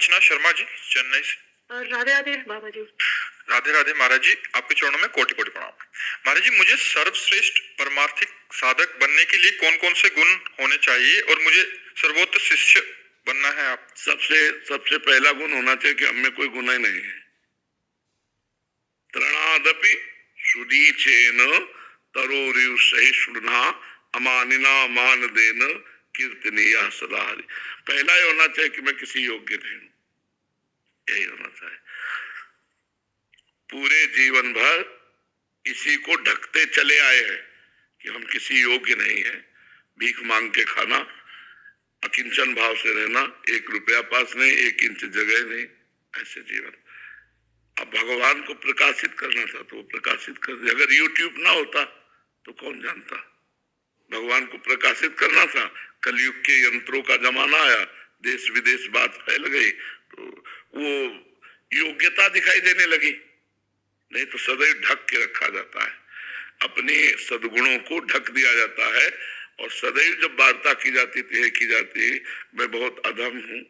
अर्चना शर्मा जी, चेन्नई से। राधे राधे बाबा जी। राधे राधे महाराज जी, आपके चरणों में कोटि कोटि प्रणाम। महाराज जी, मुझे सर्वश्रेष्ठ परमार्थिक साधक बनने के लिए कौन कौन से गुण होने चाहिए और मुझे सर्वोत्तम शिष्य बनना है? आप सबसे पहला गुण होना चाहिए कि हमें कोई गुनाह नहीं है। त्रणादपि सुदीचेन तरोरिव सहिष्णुना अमानिना मान देन कीर्तनीया सदा हरि। पहला ये होना चाहिए कि मैं किसी योग्य नहीं हूं, यही होना चाहिए। पूरे जीवन भर इसी को ढकते चले आए हैं कि हम किसी योग्य नहीं है, भीख मांग के खाना, अकिंचन भाव से रहना, 1 रुपया पास नहीं, 1 इंच जगह नहीं, ऐसे जीवन। अब भगवान को प्रकाशित करना था तो वो प्रकाशित कर दिया। अगर YouTube ना होता तो कौन जानता। भगवान को प्रकाशित करना था, कलयुग के यंत्रों का जमाना आया, देश विदेश बात फैल गई तो वो योग्यता दिखाई देने लगी। नहीं तो सदैव ढक के रखा जाता है, अपने सद्गुणों को ढक दिया जाता है। और सदैव जब वार्ता की जाती थी मैं बहुत अधम हूं,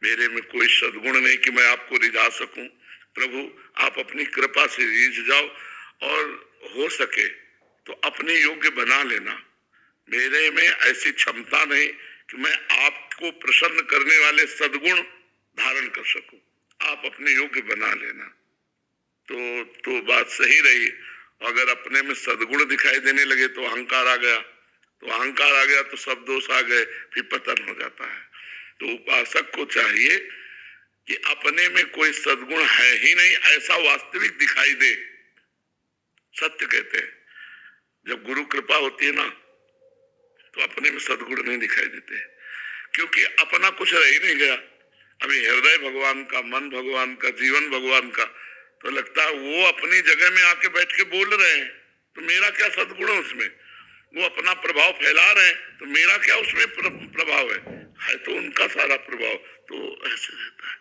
मेरे में कोई सद्गुण नहीं कि मैं आपको रिझा सकूं। प्रभु आप अपनी कृपा से रिझ जाओ और हो सके तो अपने योग्य बना लेना। मेरे में ऐसी क्षमता नहीं कि मैं आपको प्रसन्न करने वाले सद्गुण धारण कर सकूं, आप अपने योग्य बना लेना। तो बात सही रही। अगर अपने में सद्गुण दिखाई देने लगे तो अहंकार आ गया, तो सब दोष आ गए, फिर पतन हो जाता है। तो उपासक को चाहिए कि अपने में कोई सद्गुण है ही नहीं ऐसा वास्तविक दिखाई दे। सत्य कहते हैं, जब गुरु कृपा होती है ना तो अपने में सद्गुण नहीं दिखाई देते, क्योंकि अपना कुछ रह ही नहीं गया। अभी हृदय भगवान का, मन भगवान का, जीवन भगवान का, तो लगता है वो अपनी जगह में आके बैठ के बोल रहे हैं तो मेरा क्या सद्गुण है उसमें। वो अपना प्रभाव फैला रहे हैं तो मेरा क्या उसमें प्रभाव है तो उनका सारा प्रभाव। तो ऐसे रहता है।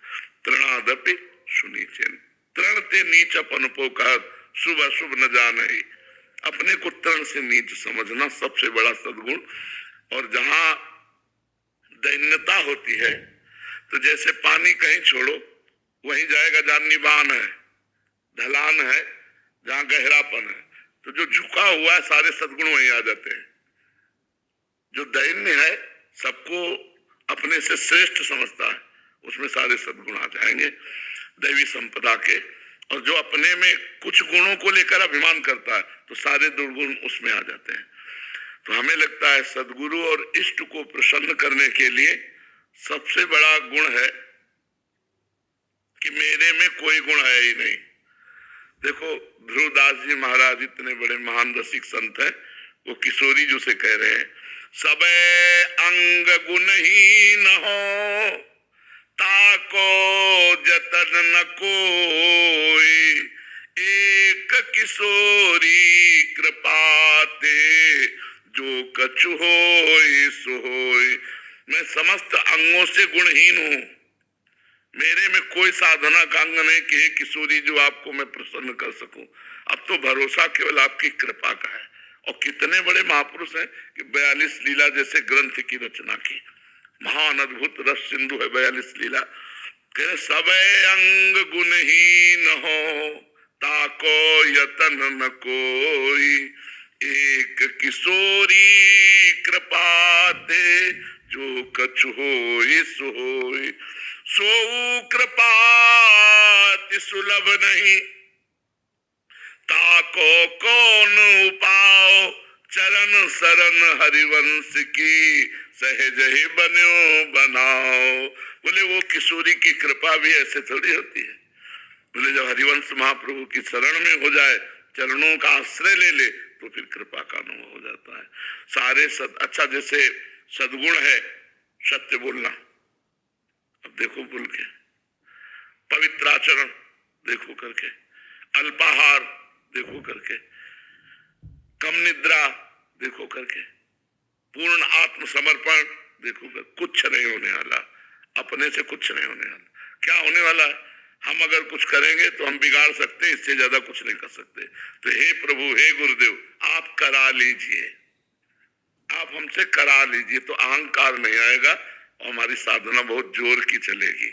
त्रणादपि सुनीचेन, तृण ते नीच अपनपोकार, शुभ अशुभ न जाने। अपने को तृण से नीच समझना सबसे बड़ा सद्गुण। और जहां दैन्यता होती है तो जैसे पानी कहीं छोड़ो वहीं जाएगा जहां निबान है, ढलान है, जहां गहरापन है, तो जो झुका हुआ है सारे सद्गुण वहीं आ जाते हैं। जो दैन्य है, सबको अपने से श्रेष्ठ समझता है, उसमें सारे सद्गुण आ जाएंगे दैवी संपदा के। और जो अपने में कुछ गुणों को लेकर अभिमान करता है तो सारे दुर्गुण उसमें आ जाते हैं। तो हमें लगता है सद्गुरु और इष्ट को प्रसन्न करने के लिए सबसे बड़ा गुण है कि मेरे में कोई गुण है ही नहीं। देखो ध्रुवदास जी महाराज इतने बड़े महान रसिक संत हैं, वो किशोरी जी से कह रहे हैं, सबे अंग गुणहीन हो ताको जतन न कोई, एक किशोरी कृपाते जो कछु होई सो होई। मैं समस्त अंगों से गुणहीन हूं, मेरे में कोई साधना का अंग नहीं कि हे किशोरी जो आपको मैं प्रसन्न कर सकूं। अब तो भरोसा केवल आपकी कृपा का है। और कितने बड़े महापुरुष हैं कि 42 लीला जैसे ग्रंथ की रचना की। महान अद्भुत रस सिंधु है 42 लीला। सब अंग गुणहीन हो ताको यतन न कोई, एक किशोरी कृपाते जो कछु होई सो होई। सो कृपा सुलभ नहीं ताको कौन उपाओ, चरण शरण हरिवंश की सहज ही बन्यो बनाओ। बोले वो किशोरी की कृपा भी ऐसे थोड़ी होती है। बोले जब हरिवंश महाप्रभु की शरण में हो जाए, चरणों का आश्रय ले ले तो फिर कृपा का अनुभव हो जाता है। सारे अच्छा जैसे सद्गुण है सत्य बोलना, अब देखो बोल के, पवित्र आचरण देखो करके, अल्पाहार देखो करके, कम निद्रा देखो करके, पूर्ण आत्मसमर्पण देखो कर, कुछ नहीं होने वाला, अपने से कुछ नहीं होने वाला। क्या होने वाला है? हम अगर कुछ करेंगे तो हम बिगाड़ सकते हैं, इससे ज्यादा कुछ नहीं कर सकते। तो हे प्रभु, हे गुरुदेव, आप करा लीजिए, आप हमसे करा लीजिए, तो अहंकार नहीं आएगा और हमारी साधना बहुत जोर की चलेगी।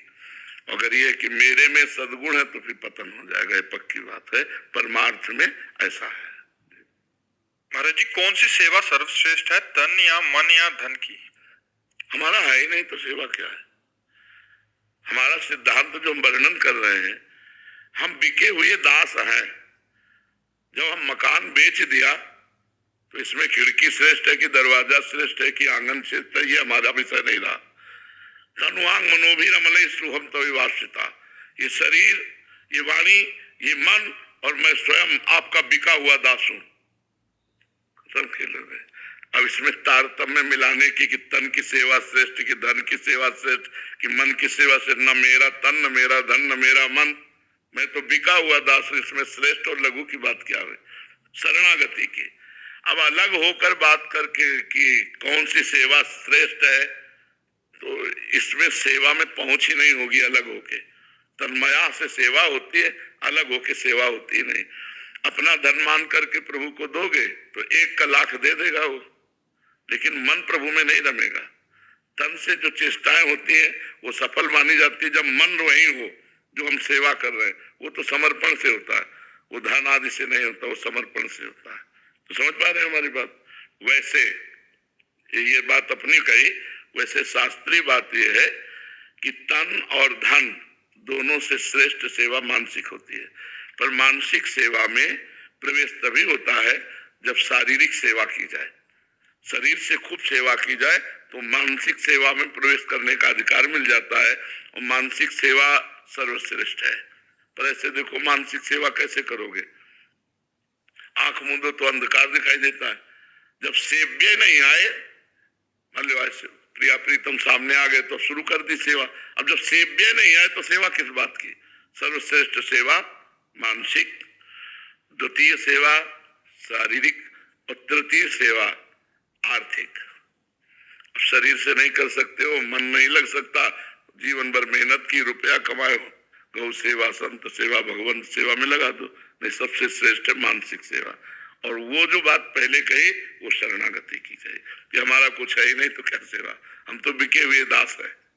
अगर ये है कि मेरे में सद्गुण है तो फिर पतन हो जाएगा, ये पक्की बात है। परमार्थ में ऐसा है। महाराज जी, कौन सी सेवा सर्वश्रेष्ठ है, तन या मन या धन की? हमारा है ही नहीं तो सेवा क्या है? हमारा सिद्धांत जो हम वर्णन कर रहे हैं, हम बिके हुए दास हैं। जब हम मकान बेच दिया तो इसमें खिड़की श्रेष्ठ है कि दरवाजा श्रेष्ठ है कि आंगन श्रेष्ठ है, ये हमारा विषय नहीं रहा। तनुवांग मनोभिरमले सुहम तविवासिता, ये शरीर, ये वाणी, ये मन और मैं स्वयं आपका बिका हुआ दास हूं। सब खेल रहे। अब इसमें तारतम्य मिलाने की कि तन की सेवा श्रेष्ठ, कि धन की सेवा श्रेष्ठ, कि मन की सेवा श्रेष्ठ, न मेरा तन, न मेरा धन, न मेरा मन, मैं तो बिका हुआ दास हूं। इसमें श्रेष्ठ और लघु की बात क्या है? शरणागति की। अब अलग होकर बात करके कि कौन सी सेवा श्रेष्ठ है, तो इसमें सेवा में पहुंच ही नहीं होगी अलग होके। तन्मया से सेवा होती है, अलग होके सेवा होती नहीं। अपना धन मान करके प्रभु को दोगे तो 1 का लाख दे देगा वो, लेकिन मन प्रभु में नहीं रमेगा। तन से जो चेष्टाएं होती हैं वो सफल मानी जाती है जब मन वही हो जो हम सेवा कर रहे हैं। वो तो समर्पण से होता है, वो धन आदि से नहीं होता, वो समर्पण से होता है। तो समझ पा रहे हैं हमारी बात? वैसे ये बात अपनी कही, वैसे शास्त्रीय बात यह है कि तन और धन दोनों से श्रेष्ठ सेवा मानसिक होती है। पर मानसिक सेवा में प्रवेश तभी होता है जब शारीरिक सेवा की जाए। शरीर से खूब सेवा की जाए तो मानसिक सेवा में प्रवेश करने का अधिकार मिल जाता है, और मानसिक सेवा सर्वश्रेष्ठ है। पर ऐसे देखो, मानसिक सेवा कैसे करोगे? आंख मूंदो तो अंधकार दिखाई देता है। जब सेव्य नहीं आए, मान लो ऐसे प्रिया प्रीतम सामने आ गए तो शुरू कर दी सेवा। अब जब सेव्य नहीं आए तो सेवा किस बात की? सर्वश्रेष्ठ सेवा मानसिक, द्वितीय सेवा शारीरिक, और तृतीय सेवा आर्थिक। अब शरीर से नहीं कर सकते हो, मन नहीं लग सकता, जीवन भर मेहनत की, रुपया कमाए हो, गौ सेवा, संत सेवा, भगवंत सेवा में लगा दो। नहीं, सबसे श्रेष्ठ है मानसिक सेवा। और वो जो बात पहले कही वो शरणागति की कही कि हमारा कुछ है ही नहीं तो क्या सेवा, हम तो बिके हुए दास है।